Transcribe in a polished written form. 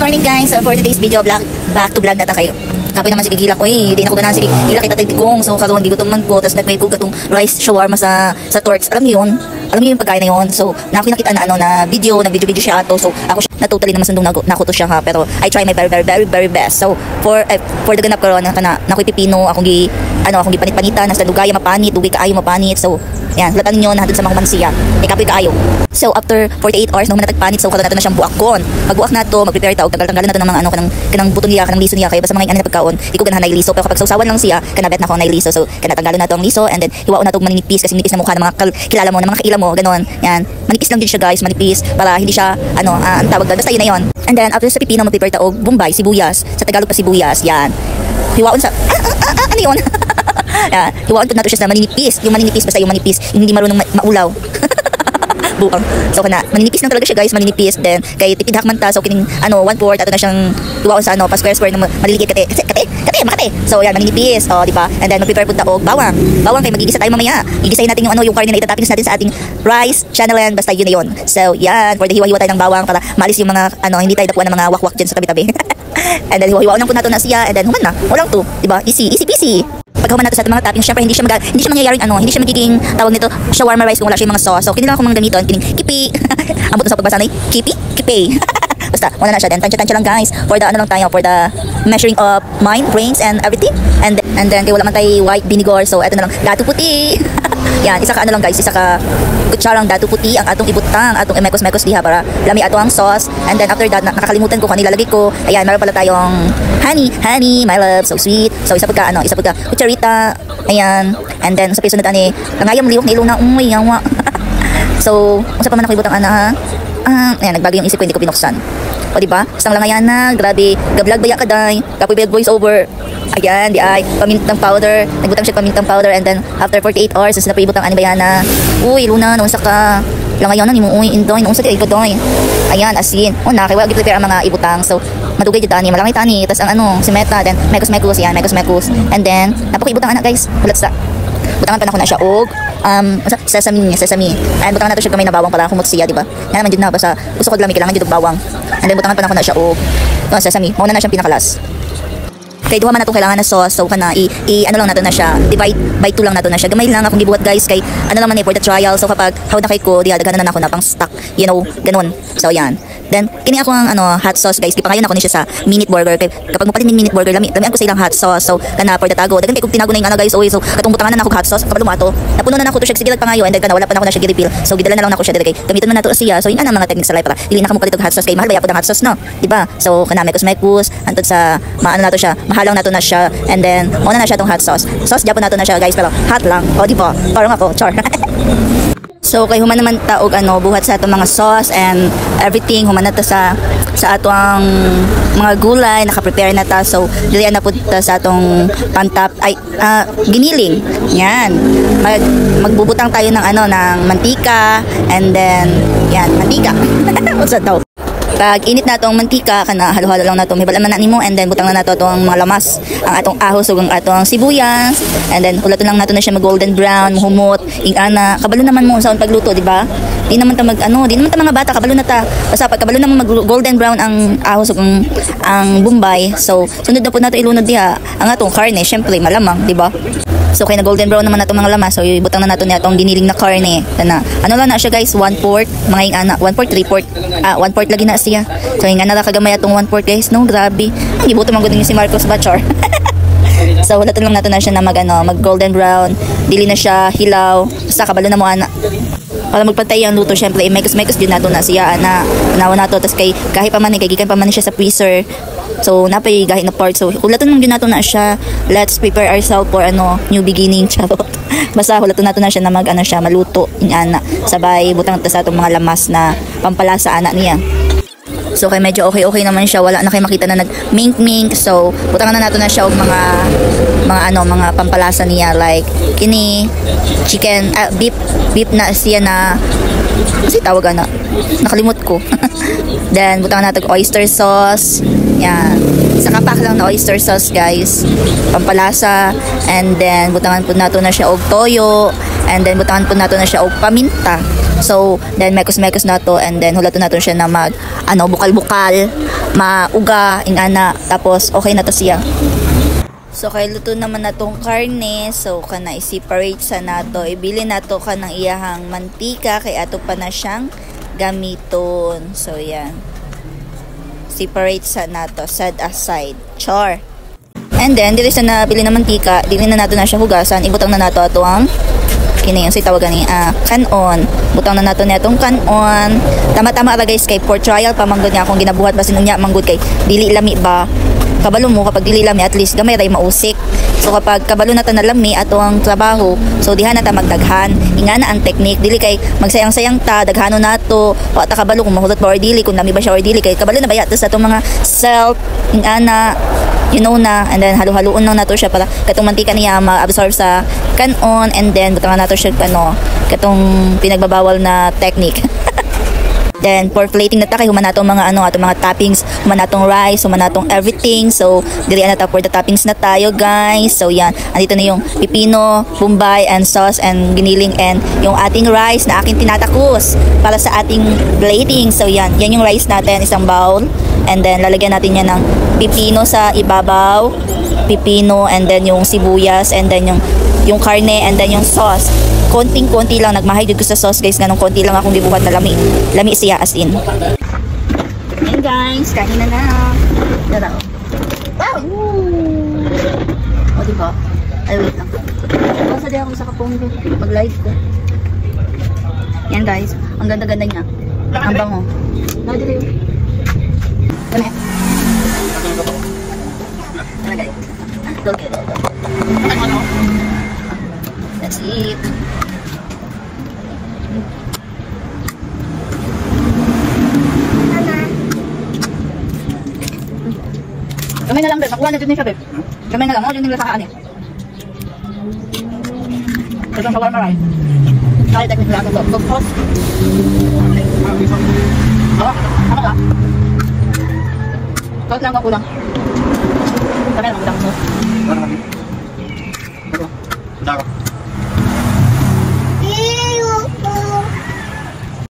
morning guys. So for today's video vlog, back to vlog na ta kayo. Kapag naman si Gigila ko di na ko ganahan si Gigila kita tigkong. So karon gigutom man ko, tapos nagmay ko katong rice shawarma sa Torx. Alam niyo yun? Alam niyo yung pagkain na yun? So nakita na na video, nag-video siya ato. So ako siya na totally naman sundong nako to siya ha, pero I try my very best. So for the ganap karon na nakoy pipino akong gipanit-panita na sa lugaya mapanit, dugay kaayo mapanit. So yan, latan niyo na sa mga mansiya. Kapoy kaayo. So after 48 hours nung manatagpanit, so karon nato na siyang buakon. Magbuak nato, mag-prepare ta og tanggalan nato ng mga kanang buton niya, kanang liso niya kay basta mga na pagkaon. Di ko ganahan na liso, pero kapag sausawan lang siya, kanabet na ko na liso. So kanatanggalan nato ang liso and then hiwaon nato maninipis kasi manipis na mukha ng mga kilala mo, ng mga kaila mo, ganon. Yan, manipis lang din siya guys, manipis para hindi siya ang tawag doon. Basta yun na yun. And then after sa pipino, mag-prepare ta og bombay, sibuyas. Sa Tagalog pa sibuyas. Yan. Hiwaon sa ano yun? Yan, hiwaon po nato siya sa maninipis. Yung maninipis basta yung manipis, yung hindi marunong maulaw. Buang. So kana maninipis lang talaga siya guys, maninipis. Then kay tipid hakman ta, so kining 1/4 ato na siyang hiwaon sa pa square na maliligit kate. Makate. So yan, maninipis. Di ba? And then mag-prepare po ta og bawang. Bawang kay magigisa tayo mamaya. Gigisahin natin yung karne na itatoppings natin sa ating rice, channelan, basta yun na yun. So yan, for the hiwa-hiwa tayo ng bawang para maalis yung mga hindi tayo nakuha ng mga wakwak dyan sa tabi-tabi. And then hiwa-hiwaon lang po nato na siya and then human na. Walang to, di ba? Easy peasy. Pagkahuman nato sa mga toppings, syempre hindi siya mangyayaring hindi siya magiging tawag nito shawarma rice kung wala siya yung mga sauce. So kini lang ako mga gamiton, kining kipi. Ambot sa pagbasa nay, kipi. Basta wala na siya, then tansya lang guys for the for the measuring of mind, brains and everything. And then kay wala man tay white vinegar, so eto na lang datu puti. Yan, isa ka guys, isa ka kutsarang datu puti ang atong ibutang, atong imekos-mekos diha para lami ato ang sauce. And then after that nakakalimutan ko kanila lagay ko. Ayan, meron pala tayong honey, my love, so sweet. So isa pagka kutsarita. Ayan. And then sa piso na tani, langayam liwak ni Luna, yawa. So, unsa pa man ako ibutang ha? Ayan, nagbago yung isip ko, hindi ko pinuksan. O diba? Isang langayan na, grabe, gablag baya kaday, kapoy bayag voice over. Ayan, di ay, pamintang powder, nagbutang siya pamintang powder, and then after 48 hours, na paibutang bayana. Uy, Luna, noon sa ka, langayan na, ni mo, indoy, noon sa ka, ikadoy. Ayan, asin. Kaya gi-prepare ang mga ibutang. So, madugay dito tani, malangay tani, tas ang si Meta, then mekos-mekos, yan, mekos-mekos. And then, napaka-ibutang anak guys, hulat sa. Butangan pa na ko na siya og sesame. And butangan nato siya kamay na bawang para kumot siya, di ba? Yan naman jud na basta gusto ko lami kailangan jud og bawang. And then butangan pa na ko na siya og sesame. Mao na siyang pinakalas. Kay duha man natong kailangan na sauce, so kana lang nato na siya, divide by 2 lang nato na siya. Gamay lang akong gibuhat guys kay lang man for the trial. So kapag hawd na kay ko, daghan na ako na pang stock, ganon. So yan. Then kini ako ang hot sauce guys, gipangayon ako ni siya sa minute burger kay kapag mo patin minute burger lami ko sa ilang hot sauce. So kana for the tago daghan kay kog tinago na yung guys. So katong butangan na ako hot sauce kapag lumato napuno na ako to siya sige pangayo and then kana wala pa na ako na siya gi-refill. So gidala na lang nako siya dire kay gamiton man nato siya. So yun ang mga techniques sa life para dili na ka mo palit og hot sauce kay mahal ba yapod ang hot sauce no, di ba? So kana mekos antod sa nato siya, mahalaw nato na siya and then mo na siya tong hot sauce. Sauce japon nato na siya guys pero hot lang. O di ba? Parang ako char. So kay human naman taog buhat sa atong mga sauce and everything, human na ta sa atong mga gulay, naka-prepare na ta. So dili na pud ta sa atong pantap giniling. Yan. Magbubutang tayo ng ng mantika and then yan, mantika. Unsa daw? Pag init na itong mantika, halo-halo lang na ito, may balaman na nimo and then butang na nato itong mga lamas, ang atong ahos ug ang atong sibuyas and then ulaton lang nato na siya mag golden brown, mahumot, ingana, kabalo naman mo sa pagluto, di ba? Di naman ta di naman ta mga bata, kabalo na ta. Basta pag kabalo naman mag golden brown ang ahos ug ang bombay, so sunod na po nato ilunod diha ang atong karne, syempre malamang, di ba? So kay na golden brown naman nato mga lamas, so ibutang na nato ni atong giniling na karne. Lang na siya guys, 1/4, mga ingana, 1/4, 3/4. 1/4 lagi na siya. So ingana ra kagamay atong 1/4 guys, no, grabe. Ang ibuto man gud ni si Marcos Bachor. So wala lang nato na siya na mag golden brown, dili na siya hilaw, basta kabalo na mo ana. Para magpantay ang luto, syempre mekos-mekos jud nato na siya nawa nato tas kay kahit pa man kay gikan pa man siya sa freezer. So napay gahi na part, so hulaton lang din nato na siya. Let's prepare ourselves for new beginning, charot. Basta hulaton nato na siya na siya maluto ingana, sabay butang ta sa atong mga lamas na pampalasa ana niya. So kay medyo okay naman siya, wala na kay makita na nag-mink. So butangan na nato na siya og mga pampalasa niya like kini chicken, beef na siya na kasi tawag nakalimot ko. Then butangan nato oyster sauce. Yan. Sa kapak lang na oyster sauce guys, pampalasa. And then butangan po nato na siya og toyo, and then butangan po nato na siya og paminta. So, then mekos-mekos na to and then hulato na to siya na mag bukal-bukal, mauga, ingana. Tapos okay na to siya. So, kay luto naman na tong karne. So, kana i-separate sa nato. Ibili na to ka ng iyahang mantika. Kay ato pa na siyang gamiton. So, yan. Separate sa nato. Set aside. Char. And then, dili sa nabili na mantika, dili na nato na siya hugasan. Ibutang na nato ato ang kini yung tawagan ni kanon. Butang na nato na itong kanon. Tama-tama ra guys kay for trial pa manggod nga akong ginabuhat basin unya manggod kay dili lami ba. Kabalo mo kapag dili lami at least gamay ray mausik. So kapag kabalo na ta na lami ato ang trabaho, so diha na ta magdaghan. Inga na ang technique dili kay magsayang-sayang ta daghano nato. Wa ta kabalo kung mahulot ba or dili kung lami ba siya or dili kay kabalo na ba sa atong mga self inga na you know na, and then halo-haloon lang nato siya para katong mantika niya ma-absorb sa kanon, and then butangan nato siya katong pinagbabawal na technique. Then for plating na ta kay human natong mga atong mga toppings, human natong rice, human natong everything. So dili na ta for the toppings na tayo guys. So yan, andito na yung pipino, bombay and sauce and giniling and yung ating rice na aking tinatakos para sa ating plating. So yan yung rice natin, isang bowl. And then lalagyan natin yan ng pipino sa ibabaw, pipino and then yung sibuyas and then yung karne and then yung sauce. Konting-konti lang, nagmahay ko sa sauce guys, ganong konti lang akong gibuhat na lami siya as in. Ayan guys, kain na na. Dada o. Wow! O diba? Ay wait lang. Basta di ako sa kapong mag-live ko. Yan guys, ang ganda-ganda niya. Ang bango. Nadi rin. Ano yan? Ano guys? Okay. That's it. Gamay na lang, babe. Makuha na dyan niya siya, babe. Gamay na lang. Makuha dyan nila sa kaan eh. Ito ang shawarma rice. Kaya technique lang ito. Cook sauce. Ano ka? Salt lang ka kulang.